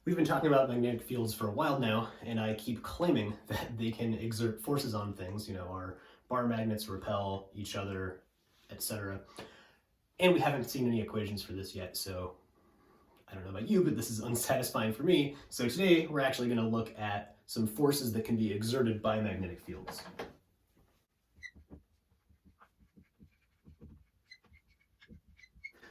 We've been talking about magnetic fields for a while now, and I keep claiming that they can exert forces on things. Our bar magnets repel each other, etc. And we haven't seen any equations for this yet, so I don't know about you, but this is unsatisfying for me. So today we're actually going to look at some forces that can be exerted by magnetic fields.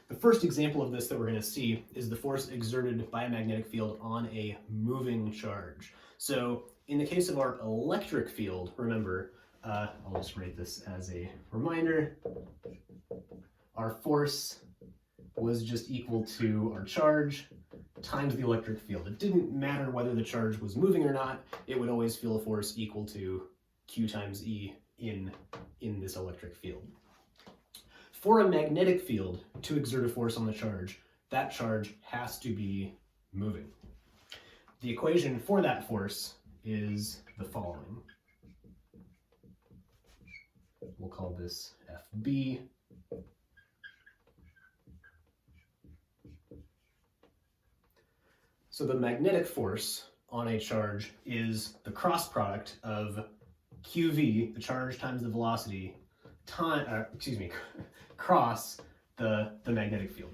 The first example of this that we're going to see is the force exerted by a magnetic field on a moving charge. So in the case of our electric field, remember, I'll just write this as a reminder, our force was just equal to our charge times the electric field. It didn't matter whether the charge was moving or not, it would always feel a force equal to Q times E in this electric field. For a magnetic field to exert a force on the charge, that charge has to be moving. The equation for that force is the following. We'll call this FB. So the magnetic force on a charge is the cross product of QV, the charge times the velocity, cross the magnetic field.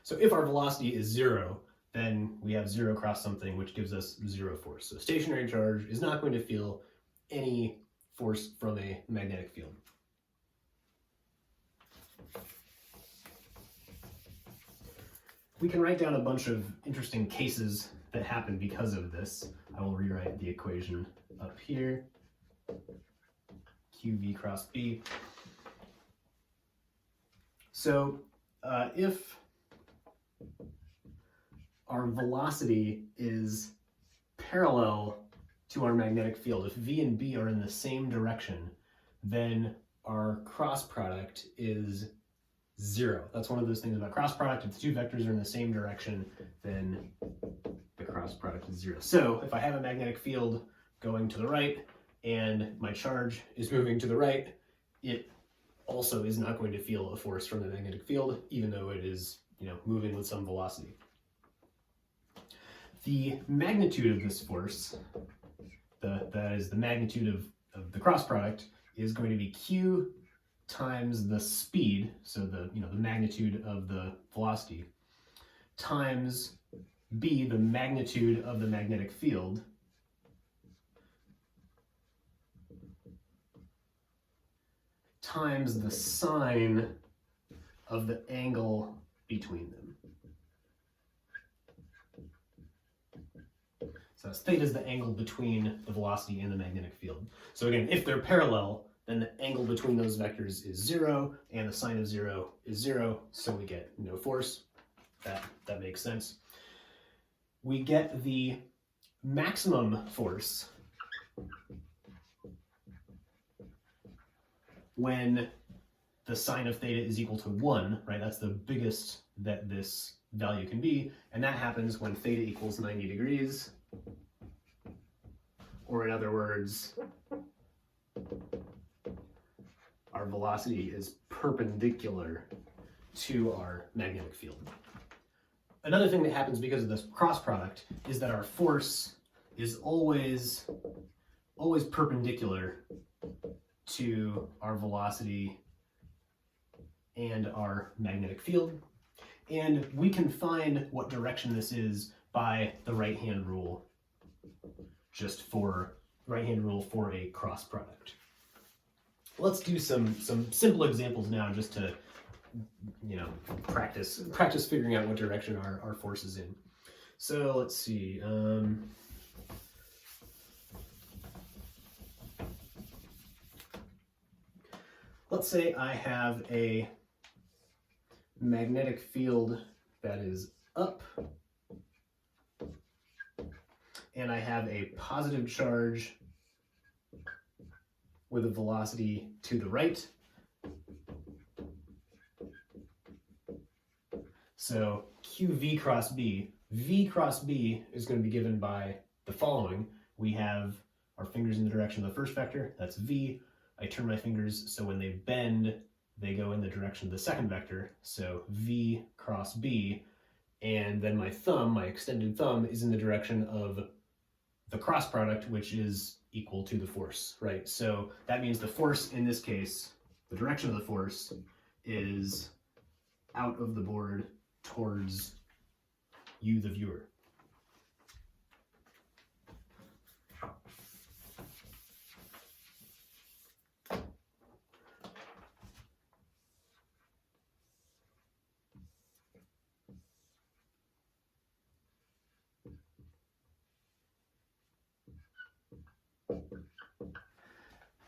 So if our velocity is 0, then we have 0 cross something, which gives us 0 force. So a stationary charge is not going to feel any force from a magnetic field. We can write down a bunch of interesting cases that happen because of this. I will rewrite the equation up here. QV cross B. So if our velocity is parallel to our magnetic field, if V and B are in the same direction, then our cross product is 0. That's one of those things about cross product. If the two vectors are in the same direction, then the cross product is 0. So if I have a magnetic field going to the right and my charge is moving to the right, it also is not going to feel a force from the magnetic field, even though it is, moving with some velocity. The magnitude of this force, that is the magnitude of the cross product, is going to be Q times the speed, so the magnitude of the velocity, times B, the magnitude of the magnetic field, times the sine of the angle between them. So theta is the angle between the velocity and the magnetic field. So again, if they're parallel, then the angle between those vectors is 0, and the sine of 0 is 0, so we get no force. That makes sense. We get the maximum force when the sine of theta is equal to 1, right? That's the biggest that this value can be, and that happens when theta equals 90 degrees, or in other words, our velocity is perpendicular to our magnetic field. Another thing that happens because of this cross product is that our force is always perpendicular to our velocity and our magnetic field. And we can find what direction this is by the right-hand rule, for a cross product. Let's do some simple examples now, just to practice figuring out what direction our force is in. So let's see. Let's say I have a magnetic field that is up, and I have a positive charge with a velocity to the right. So QV cross B, V cross B is going to be given by the following. We have our fingers in the direction of the first vector, that's V. I turn my fingers so when they bend, they go in the direction of the second vector, so v cross b, and then my thumb, my extended thumb, is in the direction of the cross product, which is equal to the force, right? So that means the force in this case, the direction of the force, is out of the board towards you, the viewer.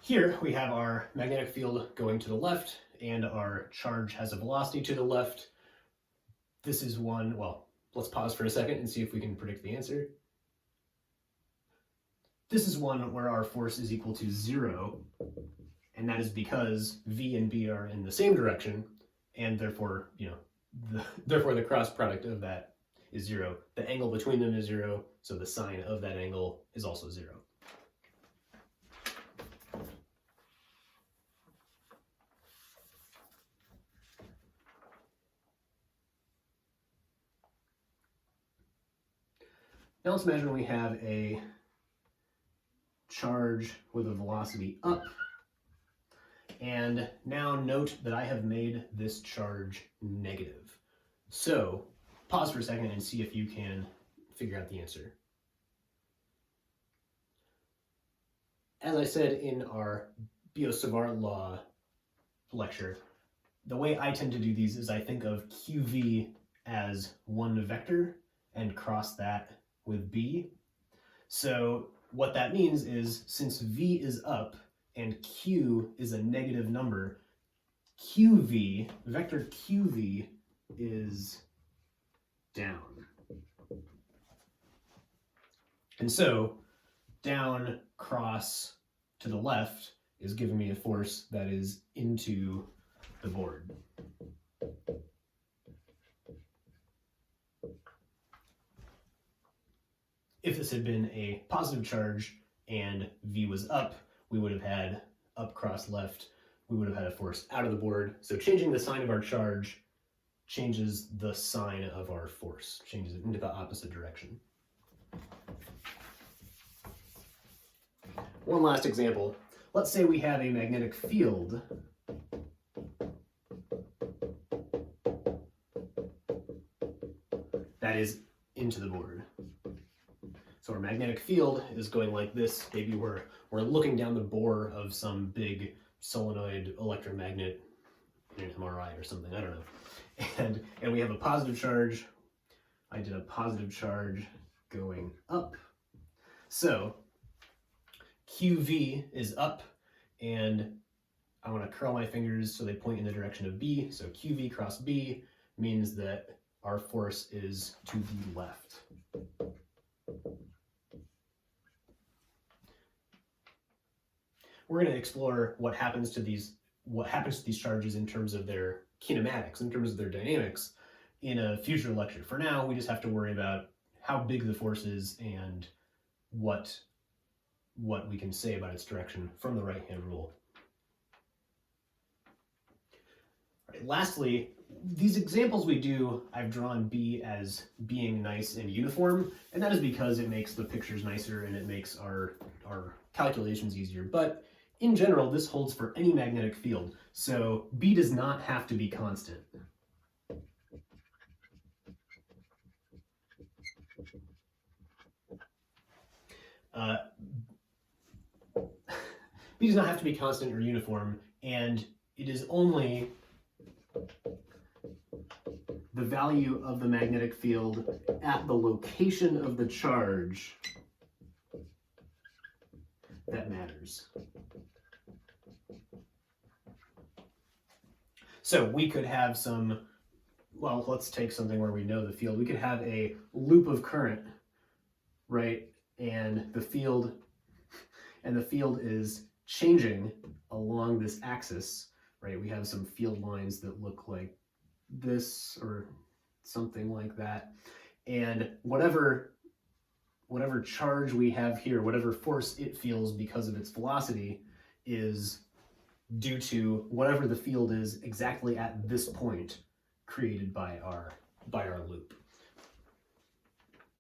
Here we have our magnetic field going to the left, and our charge has a velocity to the left. This is one, well, let's pause for a second and see if we can predict the answer. This is one where our force is equal to 0, and that is because v and b are in the same direction, and therefore, therefore the cross product of that is 0. The angle between them is 0, so the sine of that angle is also 0. Now let's imagine we have a charge with a velocity up, and now note that I have made this charge negative. So pause for a second and see if you can figure out the answer. As I said in our Biot-Savart law lecture, the way I tend to do these is I think of QV as one vector and cross that with B. So what that means is, since V is up and Q is a negative number, QV, vector QV, is down. And so down cross to the left is giving me a force that is into the board. If this had been a positive charge and V was up, we would have had up cross left, we would have had a force out of the board. So changing the sign of our charge changes the sign of our force, changes it into the opposite direction. One last example. Let's say we have a magnetic field that is into the board. So our magnetic field is going like this. Maybe we're looking down the bore of some big solenoid electromagnet in an MRI or something, I don't know. And we have a positive charge. I did a positive charge going up. So QV is up, and I want to curl my fingers so they point in the direction of B. So QV cross B means that our force is to the left. We're going to explore what happens to these charges in terms of their kinematics, in terms of their dynamics, in a future lecture. For now, we just have to worry about how big the force is and what we can say about its direction from the right-hand rule. All right, lastly, these examples we do, I've drawn B as being nice and uniform, and that is because it makes the pictures nicer and it makes our calculations easier. But in general, this holds for any magnetic field, so B does not have to be constant. B does not have to be constant or uniform, and it is only the value of the magnetic field at the location of the charge that matters. So we could have some, well, let's take something where we know the field. We could have a loop of current, right? And the field is changing along this axis, right? We have some field lines that look like this or something like that. And whatever charge we have here, whatever force it feels because of its velocity, is due to whatever the field is exactly at this point created by our loop.